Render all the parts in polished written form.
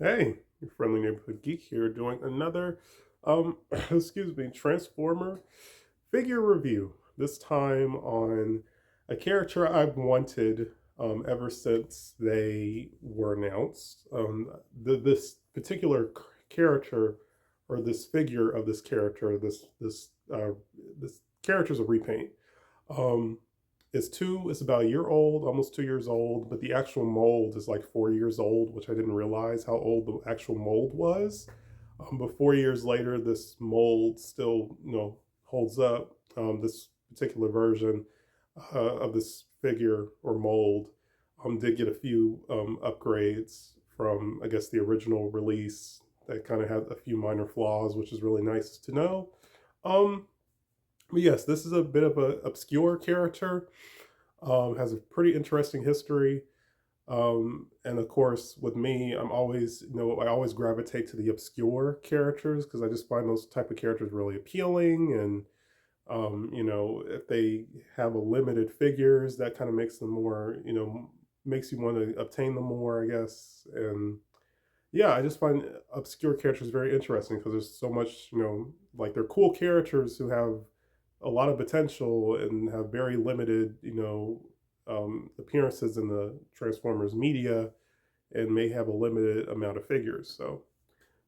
Hey, your friendly neighborhood geek here doing another excuse me, Transformer figure review. This time on a character I've wanted ever since they were announced. This particular character or this figure of this character, this character's a repaint. Um, it's about a year old, almost 2 years old, but the actual mold is like 4 years old, which I didn't realize how old the actual mold was. But 4 years later, this mold still, holds up. This particular version of this figure or mold did get a few upgrades from, I guess, the original release that kind of had a few minor flaws, which is really nice to know. Um, but yes, this is a bit of an obscure character. Has a pretty interesting history. And of course, with me, I always gravitate to the obscure characters because I just find those type of characters really appealing. And, if they have a limited figures, that kind of makes them more, makes you want to obtain them more, I guess. And yeah, I just find obscure characters very interesting because there's so much, like they're cool characters who have a lot of potential and have very limited, appearances in the Transformers media and may have a limited amount of figures. So,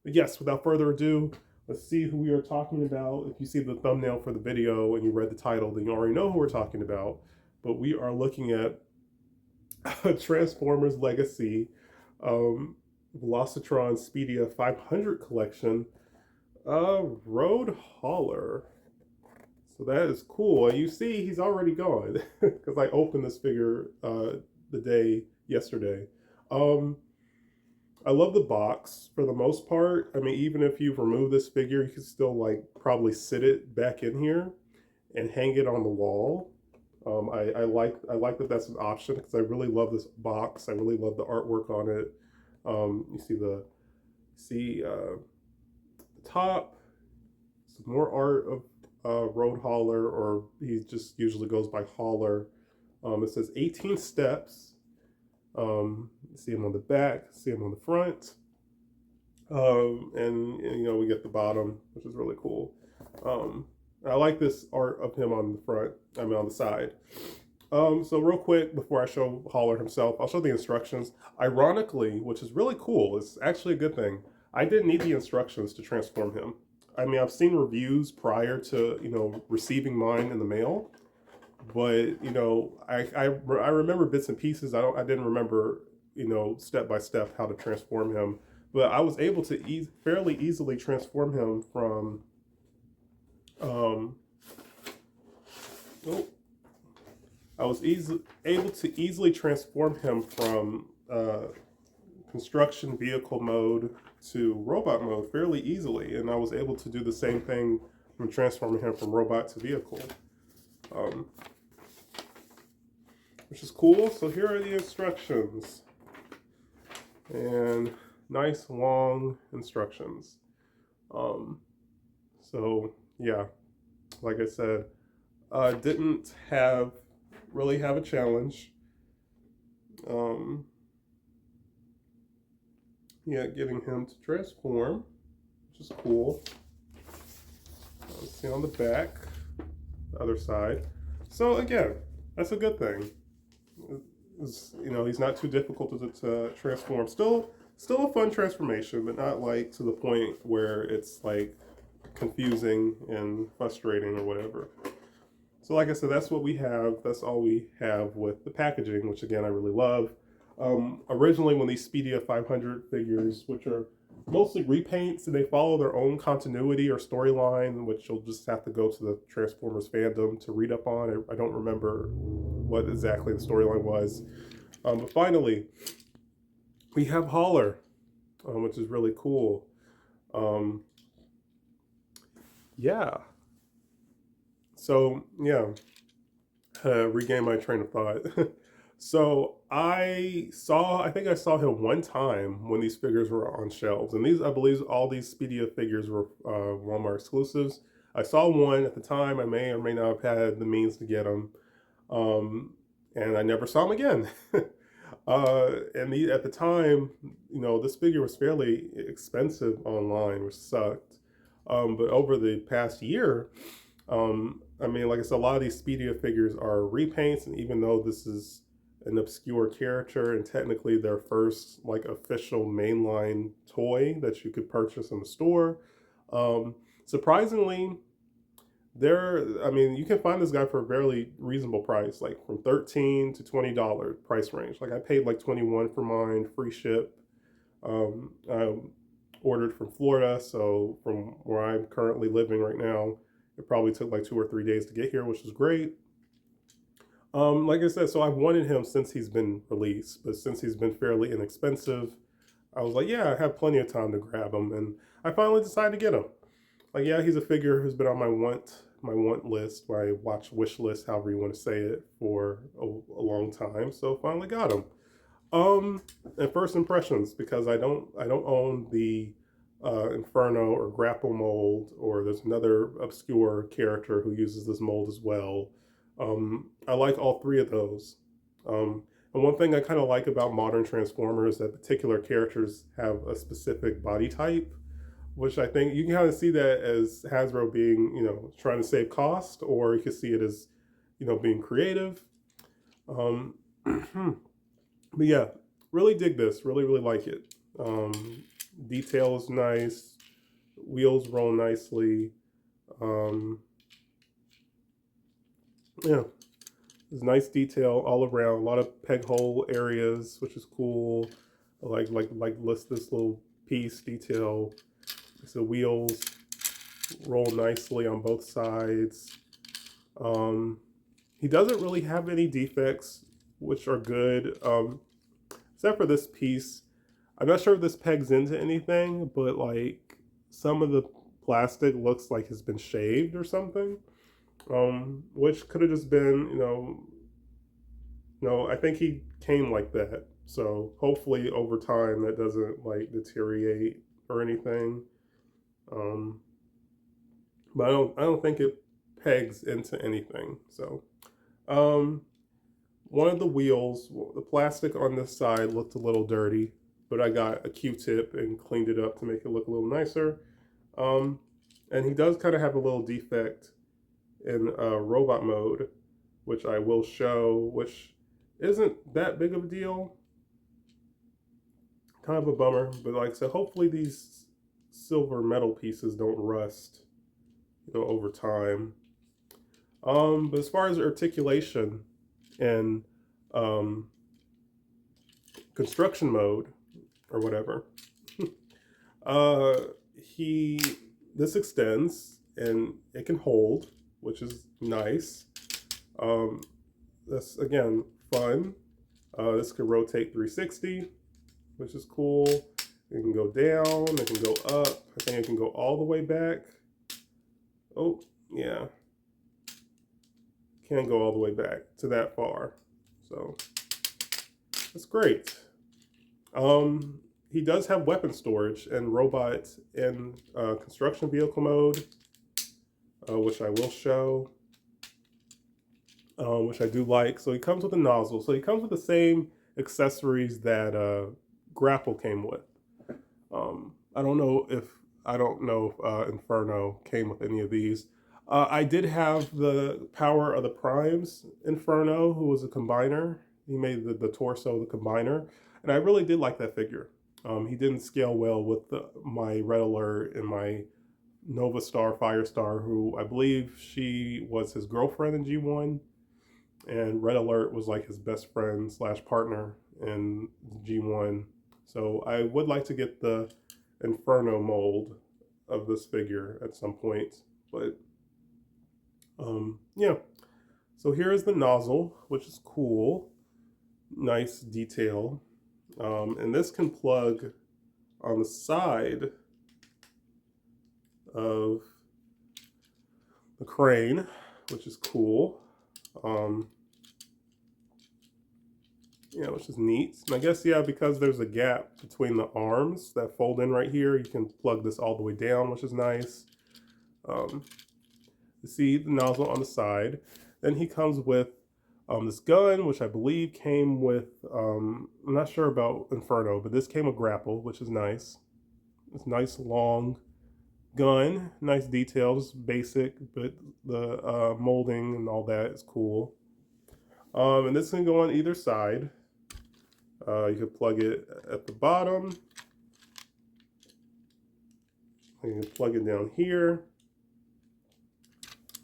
but yes, without further ado, let's see who we are talking about. If you see the thumbnail for the video and you read the title, then you already know who we're talking about. But we are looking at Transformers Legacy, um, Velocitron Speedia 500 collection, Road Hauler. So that is cool. And you see, he's already gone because I opened this figure the day yesterday. Um, I love the box for the most part. I mean, even if you've removed this figure, you can still like probably sit it back in here and hang it on the wall. I like that that's an option because I really love this box. I really love the artwork on it. You see the top, some more art of Road Hauler, or he just usually goes by Hauler. It says 18 steps. See him on the back, see him on the front. And we get the bottom, which is really cool. I like this art of him on the front, I mean on the side. So real quick, before I show Hauler himself, I'll show the instructions. Ironically, which is really cool, it's actually a good thing, I didn't need the instructions to transform him. I mean, I've seen reviews prior to, receiving mine in the mail, but, I remember bits and pieces. I didn't remember, step by step how to transform him, but I was able to fairly easily transform him from, um, oh, I was able to easily transform him from construction vehicle mode to robot mode fairly easily, and I was able to do the same thing from transforming him from robot to vehicle, um, which is cool. So here are the instructions, and nice long instructions. So yeah, like I said, didn't have really have a challenge. Um, yeah, getting him to transform, which is cool. Let's see on the back, the other side. So again, that's a good thing. He's not too difficult to transform. Still a fun transformation, but not like to the point where it's like confusing and frustrating or whatever. So like I said, that's what we have. That's all we have with the packaging, which again, I really love. Originally, when these Speedia 500 figures, which are mostly repaints, and they follow their own continuity or storyline, which you'll just have to go to the Transformers fandom to read up on. I don't remember what exactly the storyline was. But finally, we have Hauler, which is really cool. Um, yeah. So, yeah, regain my train of thought. So I think I saw him one time when these figures were on shelves, and I believe, all these Speedia figures were Walmart exclusives. I saw one at the time. I may or may not have had the means to get them, and I never saw him again. At the time, this figure was fairly expensive online, which sucked. But over the past year, I mean, like I said, a lot of these Speedia figures are repaints, and even though this is an obscure character and technically their first like official mainline toy that you could purchase in the store, um, surprisingly, I mean, you can find this guy for a fairly reasonable price, like from $13 to $20 price range. Like I paid like 21 for mine, free ship. I ordered from Florida, so from where I'm currently living right now, it probably took like 2 or 3 days to get here, which was great. Like I said, so I've wanted him since he's been released, but since he's been fairly inexpensive, I was like, yeah, I have plenty of time to grab him, and I finally decided to get him. Like, yeah, he's a figure who's been on my want list, my watch wish list, however you want to say it, for a long time. So finally got him. And first impressions, because I don't own the Inferno or Grapple mold, or there's another obscure character who uses this mold as well. I like all three of those. And one thing I kind of like about modern Transformers is that particular characters have a specific body type, which I think you can kind of see that as Hasbro being, trying to save cost, or you can see it as, being creative. Um, but yeah, really dig this. Really, really like it. Detail is nice. Wheels roll nicely. Um, yeah, there's nice detail all around. A lot of peg hole areas, which is cool. I like this little piece detail. The wheels roll nicely on both sides. He doesn't really have any defects, which are good, except for this piece. I'm not sure if this pegs into anything, but like some of the plastic looks like it's been shaved or something, which could have just been, I think he came like that. So hopefully over time that doesn't like deteriorate or anything. But I don't think it pegs into anything. So, um, one of the wheels, the plastic on this side looked a little dirty, but I got a Q-tip and cleaned it up to make it look a little nicer. Um, and he does kind of have a little defect in robot mode, which I will show, which isn't that big of a deal. Kind of a bummer, but like I said, hopefully these silver metal pieces don't rust, over time. But as far as articulation and um, construction mode or whatever, uh, he this extends and it can hold, which is nice. That's again fun. This can rotate 360, which is cool. It can go down, it can go up. I think it can go all the way back. Oh, yeah. Can't go all the way back to that far. So that's great. He does have weapon storage and robot and construction vehicle mode, which I will show, which I do like. So he comes with a nozzle. So he comes with the same accessories that Grapple came with. I don't know if Inferno came with any of these. I did have the Power of the Primes Inferno, who was a combiner. He made the torso the combiner, and I really did like that figure. He didn't scale well with my Red Alert and my Nova Star Firestar, who I believe she was his girlfriend in G1, and Red Alert was like his best friend / partner in G1. So I would like to get the Inferno mold of this figure at some point, but yeah. So here is the nozzle, which is cool. Nice detail. And this can plug on the side of the crane, which is cool. Yeah, which is neat. And I guess, yeah, because there's a gap between the arms that fold in right here, you can plug this all the way down, which is nice. You see the nozzle on the side. Then he comes with This gun, which I believe came with, I'm not sure about Inferno, but this came with grapple, which is nice. It's nice long gun, nice details, basic, but the molding and all that is cool. And this can go on either side. You can plug it at the bottom. You can plug it down here.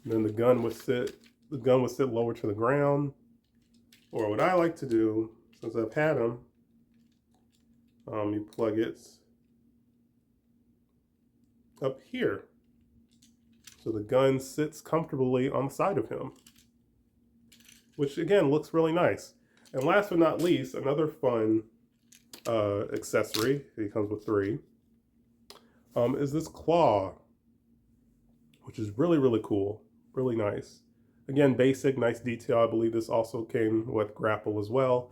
And then the gun would sit lower to the ground. Or what I like to do, since I've had them, you plug it up here. So the gun sits comfortably on the side of him, which again looks really nice. And last but not least, another fun accessory, he comes with 3, is this claw, which is really, really cool, really nice. Again, basic, nice detail. I believe this also came with grapple as well.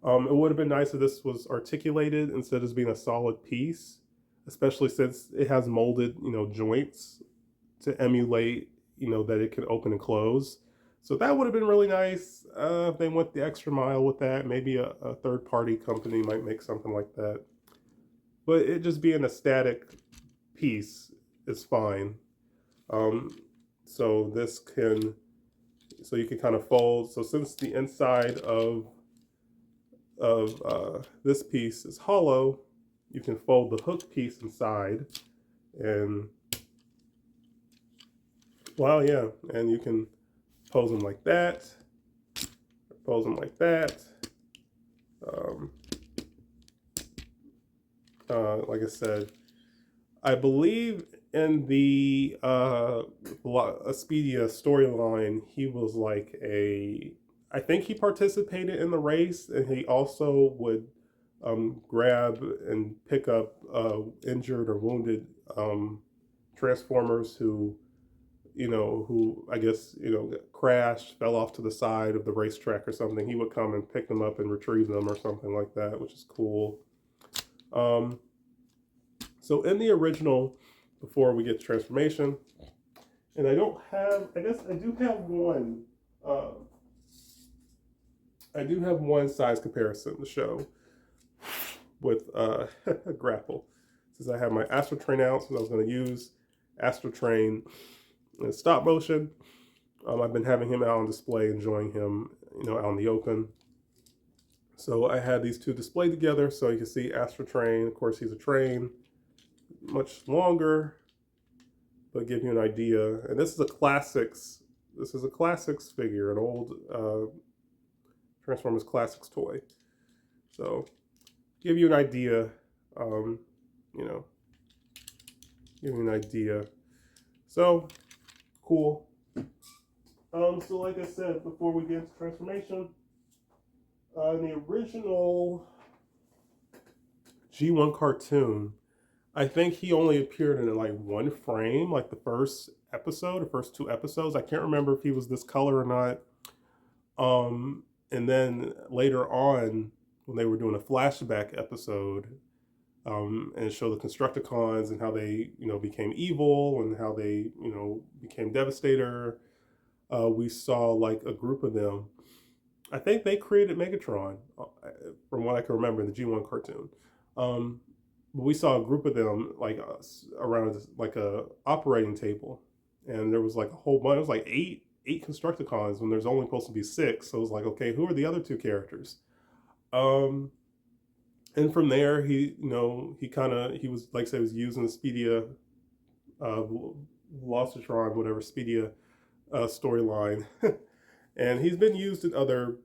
It would have been nice if this was articulated instead of just being a solid piece, especially since it has molded, joints to emulate, that it can open and close. So that would have been really nice if they went the extra mile with that. Maybe a third-party company might make something like that. But it just being a static piece is fine. So you can kind of fold. So since the inside of this piece is hollow, you can fold the hook piece inside, and well, yeah, and you can pose them like that, pose them like that. Like I said, I believe in the Expedia storyline, he was like I think he participated in the race, and he also would grab and pick up injured or wounded Transformers who I guess, crashed, fell off to the side of the racetrack or something. He would come and pick them up and retrieve them or something like that, which is cool. So in the original, before we get to transformation, and I guess I do have one, size comparison to show with grapple. Since I have my Astro Train out, since I was going to use Astro Train in stop motion, I've been having him out on display, enjoying him, out in the open. So I had these two displayed together, so you can see Astro Train. Of course, he's a train, much longer, but give you an idea. And this is a classics. This is a classics figure, an old Transformers Classics toy. So give you an idea. Give you an idea. So cool. So like I said, before we get into transformation, in the original G1 cartoon, I think he only appeared in like one frame, like the first episode, the first 2 episodes. I can't remember if he was this color or not. And then later on, when they were doing a flashback episode, and show the Constructicons and how they, became evil and how they, became Devastator. We saw like a group of them. I think they created Megatron, from what I can remember in the G1 cartoon. But we saw a group of them like around like a operating table, and there was like a whole bunch. It was like eight Constructicons when there's only supposed to be 6. So it was like, okay, who are the other 2 characters? And from there, he was, like I said, he was using the Speedia, Velocitron, whatever, Speedia storyline. And he's been used in other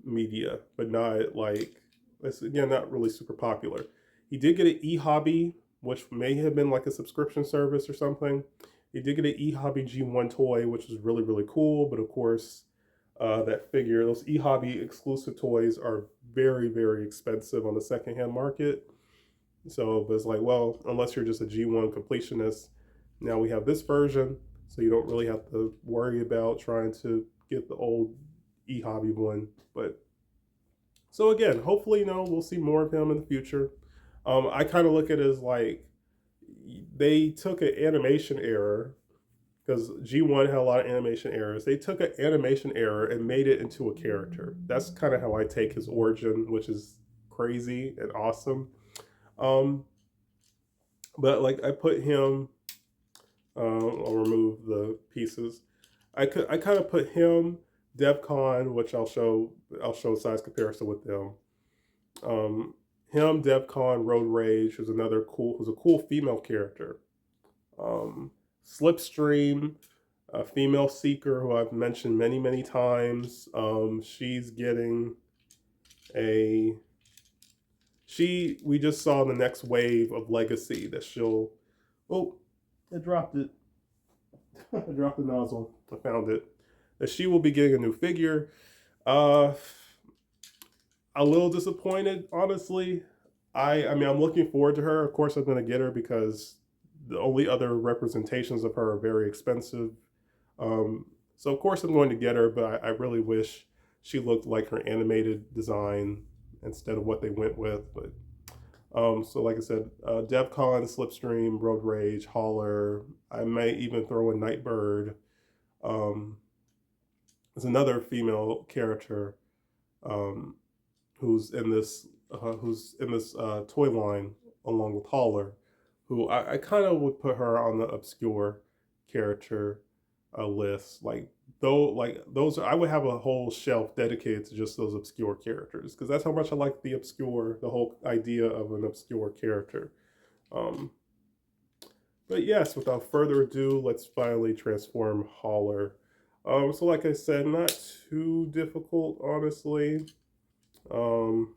media, but not like, again, not really super popular. He did get an eHobby, which may have been like a subscription service or something. He did get an eHobby G1 toy, which was really, really cool. But of course, that figure, those eHobby exclusive toys are very, very expensive on the secondhand market. So it's like, well, unless you're just a G1 completionist, now we have this version, so you don't really have to worry about trying to get the old eHobby one. But so again, hopefully, we'll see more of him in the future. I kind of look at it as like they took an animation error because G1 had a lot of animation errors. They took an animation error and made it into a character. That's kind of how I take his origin, which is crazy and awesome. Um, but like I put him, I'll remove the pieces. I kind of put him, DevCon, which I'll show a size comparison with them. Um, him, DevCon, Road Rage, who's a cool female character. Um, Slipstream, a female seeker who I've mentioned many times. She's getting a we just saw the next wave of legacy that she'll. Oh, I dropped it. I dropped the nozzle. I found it. That she will be getting a new figure. Uh, a little disappointed, honestly. I mean, I'm looking forward to her. Of course, I'm going to get her because the only other representations of her are very expensive. So of course I'm going to get her, but I really wish she looked like her animated design instead of what they went with. But so like I said, DevCon, Slipstream, Road Rage, Hauler. I may even throw in Nightbird. Um, there's another female character um, who's in this toy line along with Hauler, who I kind of would put her on the obscure character list. Like those, I would have a whole shelf dedicated to just those obscure characters because that's how much I like the whole idea of an obscure character. Um, but yes, without further ado, let's finally transform Hauler. So like I said, not too difficult, honestly. Um,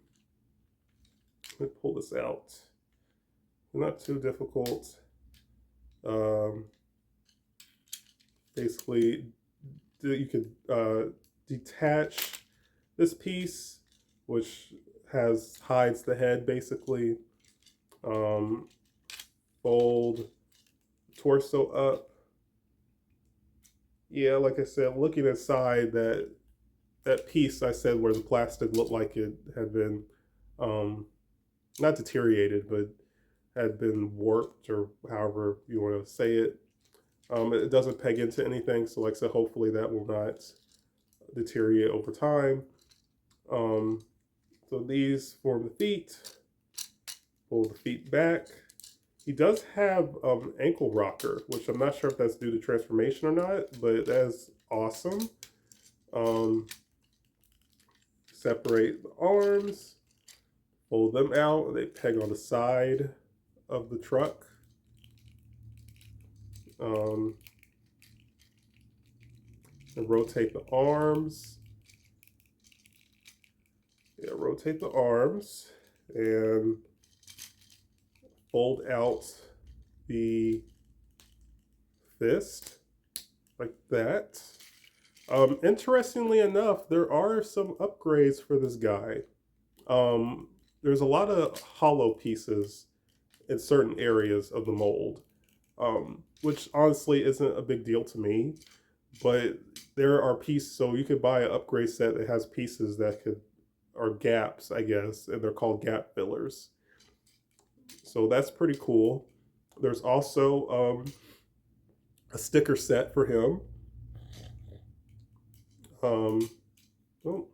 let me pull this out. Not too difficult. Um, Basically, you could detach this piece, which hides the head, basically. Um, Fold torso up. Yeah, like I said, looking inside that piece, I said where the plastic looked like it had been um, not deteriorated, but had been warped or however you want to say it. It doesn't peg into anything, so like I said, hopefully that will not deteriorate over time. So these form the feet. Pull the feet back. He does have ankle rocker, which I'm not sure if that's due to transformation or not, but that's awesome. Separate the arms, fold them out, and they peg on the side of the truck. And rotate the arms. Yeah, rotate the arms and fold out the fist like that. Interestingly enough, there are some upgrades for this guy. There's a lot of hollow pieces in certain areas of the mold, which honestly isn't a big deal to me. But there are pieces, so you could buy an upgrade set that has pieces are gaps, I guess, and they're called gap fillers. So that's pretty cool. There's also a sticker set for him. Oh,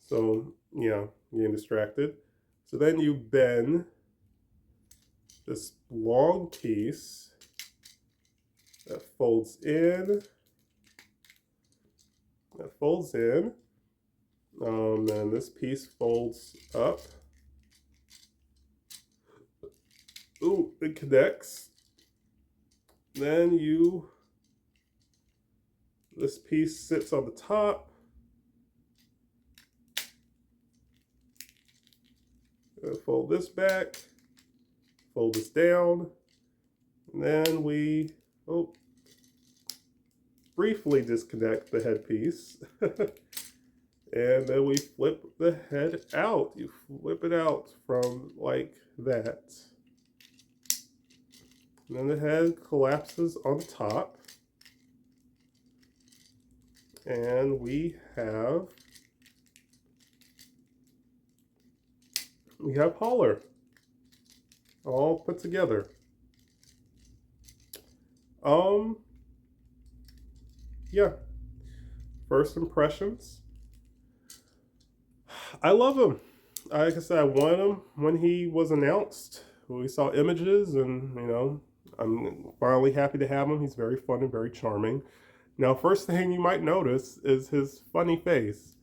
so yeah, getting distracted. So then you bend this long piece that folds in. And this piece folds up. Ooh, it connects. Then this piece sits on the top. Fold this back, fold this down, and then we briefly disconnect the headpiece. And then we flip the head out. You flip it out from like that. And then the head collapses on the top. And we have Hauler all put together. yeah, first impressions. I love him. Like I said, I wanted him when he was announced. We saw images, and I'm finally happy to have him. He's very fun and very charming. Now, first thing you might notice is his funny face,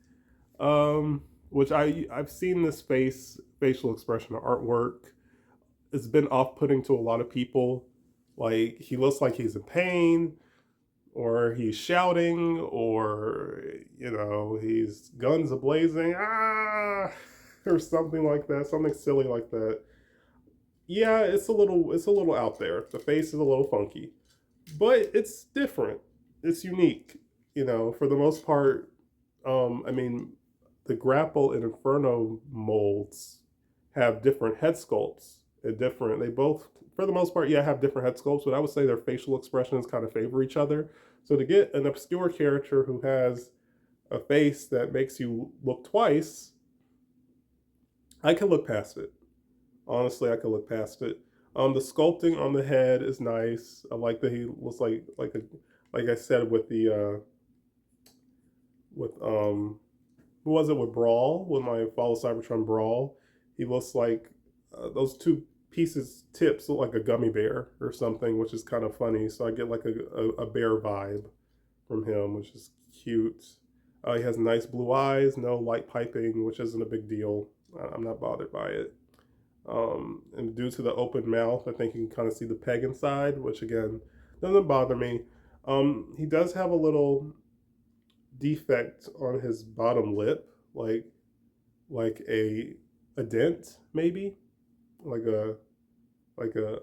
which I've seen this facial expression artwork. It's been off-putting to a lot of people. Like, he looks like he's in pain, or he's shouting, or he's guns a blazing, ah, or something like that, something silly like that. Yeah, it's a little out there. The face is a little funky, but it's different. It's unique. For the most part, I mean, the Grapple and Inferno molds have different head sculpts and different. They both, for the most part, yeah, have different head sculpts, but I would say their facial expressions kind of favor each other. So to get an obscure character who has a face that makes you look twice, I can look past it. Honestly, I can look past it. The sculpting on the head is nice. I like that he looks like I said with the with who was it with Brawl, with my Follow Cybertron Brawl. He looks like those two pieces tips look like a gummy bear or something, which is kind of funny. So I get like a bear vibe from him, which is cute. He has nice blue eyes, no light piping, which isn't a big deal. I'm not bothered by it. And due to the open mouth, I think you can kind of see the peg inside, which again doesn't bother me. He does have a little defect on his bottom lip, like a dent, maybe, like a like a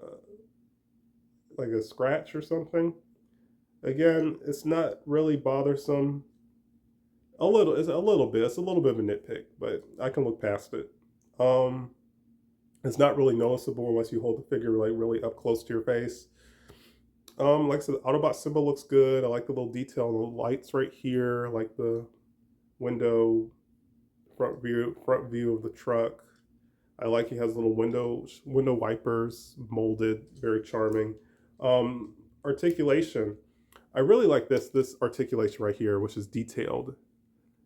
like a scratch or something. Again, it's not really bothersome. It's a little bit of a nitpick, but I can look past it. Um, it's not really noticeable unless you hold the figure like really up close to your face. Like I said, the Autobot symbol looks good. I like the little detail on the lights right here, like the window front view of the truck. I like he has little window wipers molded, very charming. Articulation. I really like this articulation right here, which is detailed,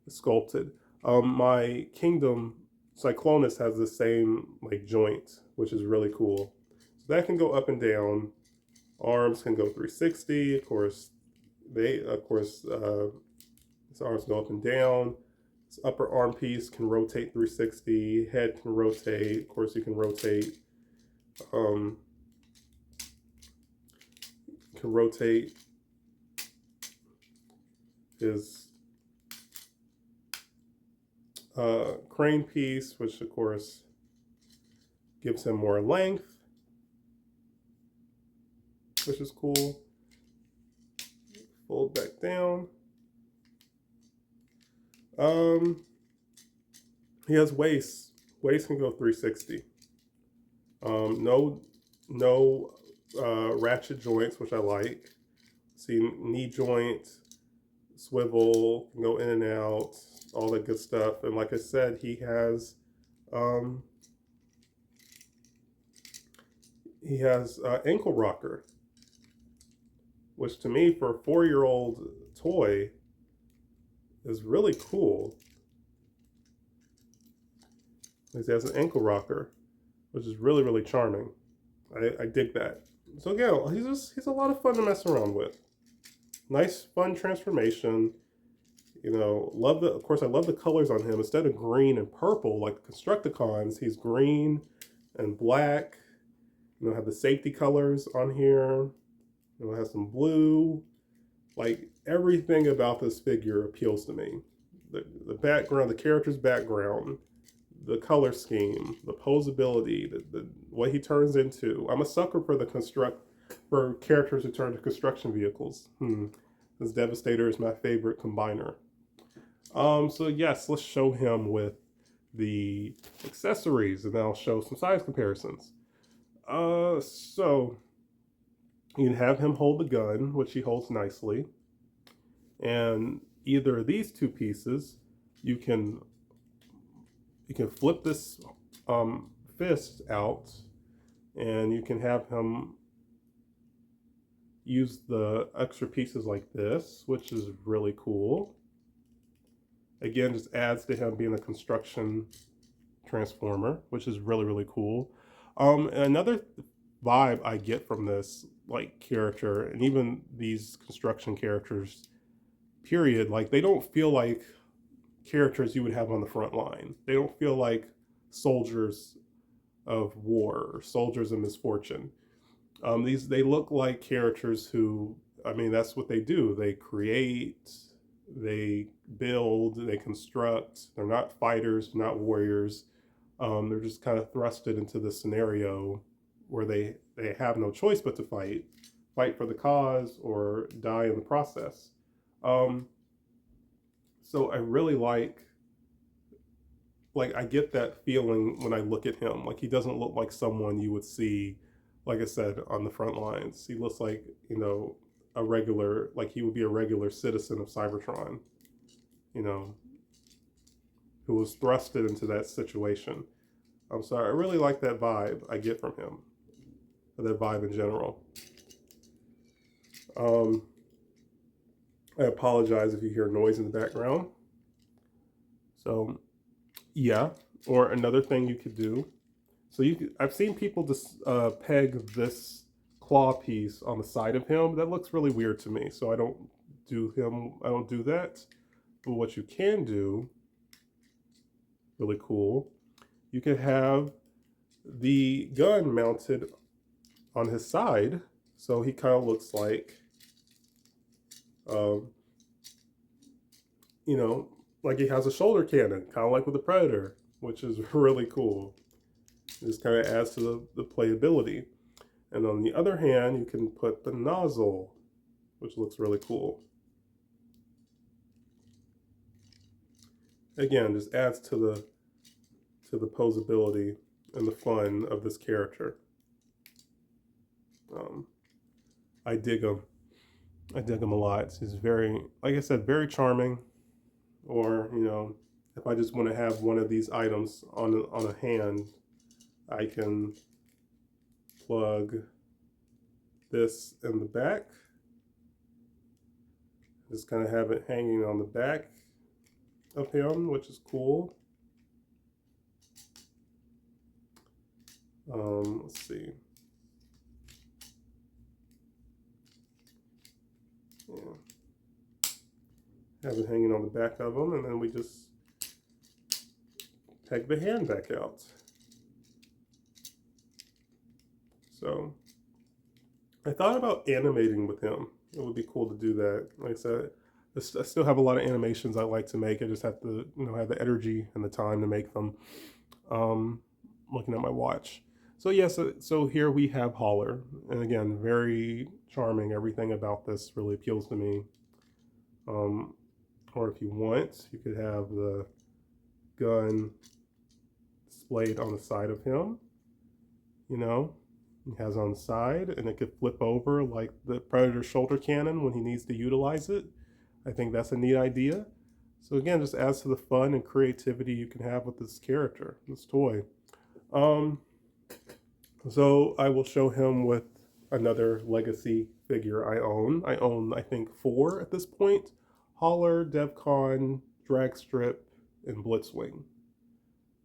sculpted. My Kingdom Cyclonus has the same like joint, which is really cool. So that can go up and down. Arms can go 360. Of course, his arms go up and down. His upper arm piece can rotate 360. Head can rotate. Of course, you can rotate. Can rotate his crane piece, which of course gives him more length, which is cool. Fold back down. He has waist. Waist can go 360. No ratchet joints, which I like. See, knee joint, swivel, can go in and out, all that good stuff. And like I said, he has ankle rocker, which to me, for a 4-year-old toy, is really cool. He has an ankle rocker, which is really, really charming. I dig that. So again, he's a lot of fun to mess around with. Nice, fun transformation. Of course, I love the colors on him. Instead of green and purple like Constructicons, he's green and black. Have the safety colors on here. It has some blue. Like, everything about this figure appeals to me. The background, the character's background, the color scheme, the posability, the what he turns into. I'm a sucker for characters who turn to construction vehicles. This Devastator is my favorite combiner. So yes, let's show him with the accessories, and then I'll show some size comparisons. So you can have him hold the gun, which he holds nicely. And either of these two pieces, you can flip this fist out, and you can have him use the extra pieces like this, which is really cool. Again, just adds to him being a construction transformer, which is really, really cool. Another vibe I get from this like character, and even these construction characters, period, like they don't feel like characters you would have on the front line. They don't feel like soldiers of war or soldiers of misfortune. These they look like characters who, I mean, that's what they do. They create, they build, they construct. They're not fighters, not warriors. They're just kind of thrusted into this scenario where they have no choice but to fight for the cause or die in the process. Um, so I really like I get that feeling when I look at him. Like he doesn't look like someone you would see, like I said, on the front lines. He looks like, you know, a regular, like he would be a regular citizen of Cybertron, you know, who was thrusted into that situation. I'm sorry, I really like that vibe I get from him, or that vibe in general. I apologize if you hear noise in the background. So yeah, or another thing you could do. So I've seen people just peg this claw piece on the side of him. That looks really weird to me. So I don't do that. But what you can do, really cool, you can have the gun mounted on his side. So he kind of looks like, um, you know, like he has a shoulder cannon, kind of like with the Predator, which is really cool. It just kind of adds to the playability. And on the other hand, you can put the nozzle, which looks really cool. Again, just adds to the posability and the fun of this character. I dig him. I dig him a lot. He's very, like I said, very charming. Or, you know, if I just want to have one of these items on a hand, I can plug this in the back. Just kind of have it hanging on the back of him, which is cool. Let's see. Yeah. Have it hanging on the back of him, and then we just peg the hand back out. So I thought about animating with him. It would be cool to do that. Like I said, I still have a lot of animations I like to make. I just have to, you know, have the energy and the time to make them. Looking at my watch. So yes, so here we have Holler, and again, very charming. Everything about this really appeals to me. Or if you want, you could have the gun displayed on the side of him. You know, he has on the side, and it could flip over like the Predator shoulder cannon when he needs to utilize it. I think that's a neat idea. So again, just adds to the fun and creativity you can have with this character, this toy. So I will show him with another legacy figure I own. I own, I think, 4 at this point. Holler, DevCon, Dragstrip, and Blitzwing.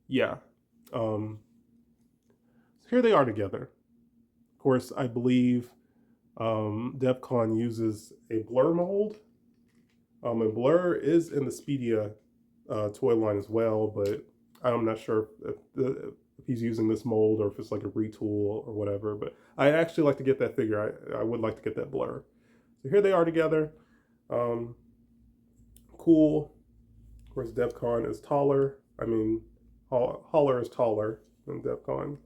Yeah. So here they are together. Of course, I believe DevCon uses a Blur mold. And Blur is in the Speedia toy line as well, but I'm not sure if he's using this mold or if it's like a retool or whatever. But I actually like to get that figure. I would like to get that Blur. So here they are together. Cool. Of course, DevCon is taller. I mean, Holler is taller than DevCon,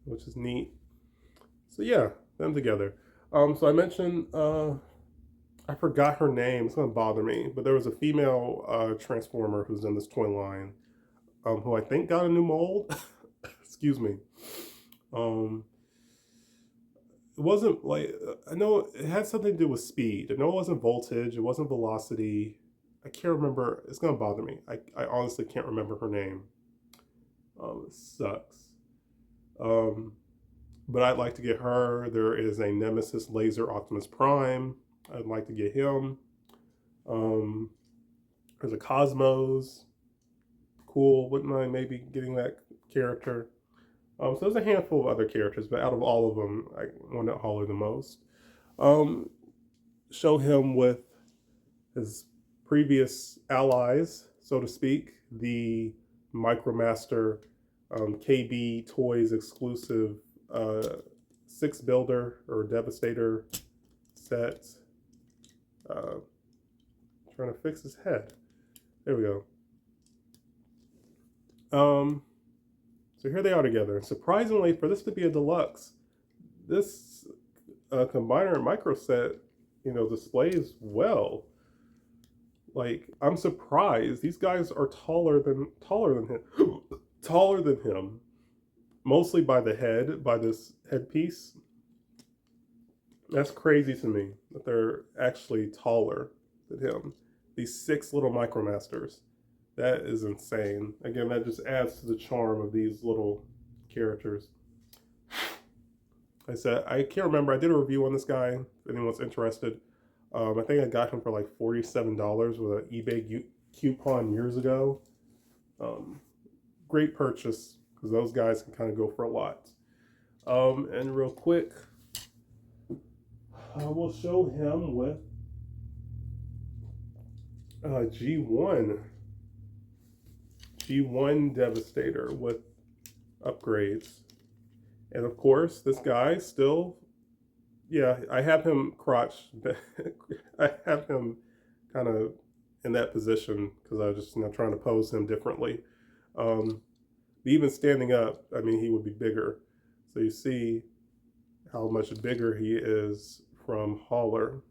which is neat. So yeah, them together. So I mentioned, I forgot her name. It's gonna bother me, but there was a female Transformer who's in this toy line, who I think got a new mold. Excuse me. It wasn't like, I know it had something to do with speed. I know it wasn't voltage. It wasn't velocity. I can't remember. It's gonna bother me. I honestly can't remember her name. It sucks. but I'd like to get her. There is a Nemesis Laser Optimus Prime. I'd like to get him. Um, there's a Cosmos. Cool. Wouldn't mind maybe getting that character. So there's a handful of other characters, but out of all of them, I want to Holler the most. Um, Show him with his previous allies, so to speak, the Micromaster KB Toys exclusive 6-builder or Devastator set. Trying to fix his head. There we go. So here they are together. Surprisingly, for this to be a deluxe, this combiner and micro set, displays well. Like, I'm surprised. These guys are taller than him. Taller than him. Mostly by the head, by this headpiece. That's crazy to me that they're actually taller than him. These 6 little Micromasters. That is insane. Again, that just adds to the charm of these little characters. I said, I can't remember. I did a review on this guy. If anyone's interested. I think I got him for like $47 with an eBay coupon years ago. Great purchase because those guys can kind of go for a lot. And real quick, I will show him with G1 Devastator with upgrades. And of course, this guy still, yeah, I have him crotch. I have him kind of in that position because I was just trying to pose him differently. Even standing up, I mean, he would be bigger. So you see how much bigger he is from Holler.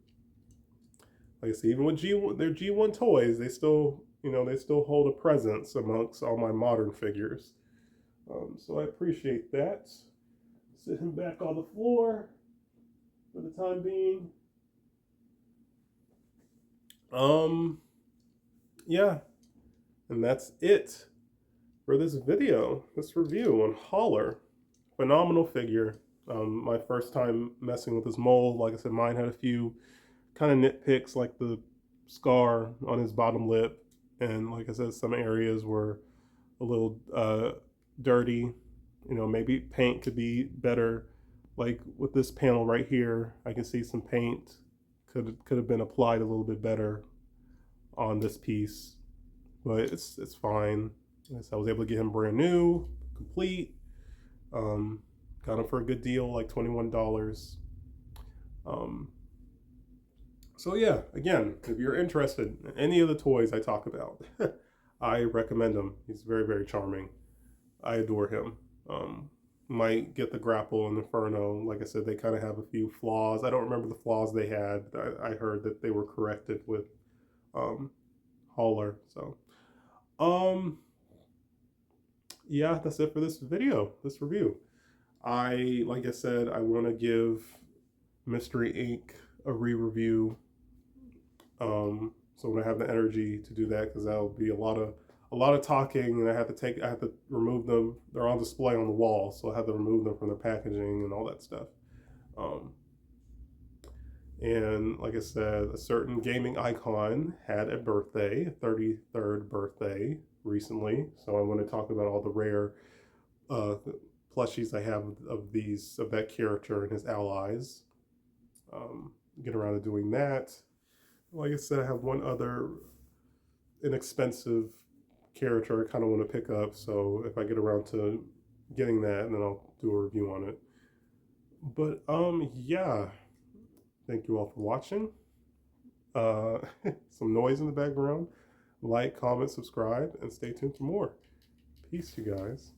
Like I say, even with their G1 toys, they still, they still hold a presence amongst all my modern figures. So I appreciate that. Sit him back on the floor for the time being. Yeah, and that's it for this video, this review on Holler. Phenomenal figure. My first time messing with this mold. Like I said, mine had a few kind of nitpicks, like the scar on his bottom lip, and like I said, some areas were a little dirty. Maybe paint could be better. Like with this panel right here, I can see some paint could have been applied a little bit better on this piece, but it's fine. I was able to get him brand new, complete. Got him for a good deal, like $21. So yeah, again, if you're interested in any of the toys I talk about, I recommend him. He's very, very charming. I adore him. Might get the Grapple and Inferno. Like I said, they kind of have a few flaws. I don't remember the flaws they had. I heard that they were corrected with Holler. So, yeah, that's it for this video, this review. Like I said, I want to give Mystery Inc. a re-review. So when I have the energy to do that, because that'll be a lot of talking, and I have to remove them. They're on display on the wall, so I have to remove them from the packaging and all that stuff. And like I said, a certain gaming icon had a birthday, a 33rd birthday recently. So I want to talk about all the rare plushies I have of that character and his allies. Get around to doing that. Like I said, I have one other inexpensive character I kind of want to pick up. So if I get around to getting that, then I'll do a review on it. But yeah, thank you all for watching. Some noise in the background. Like, comment, subscribe, and stay tuned for more. Peace, you guys.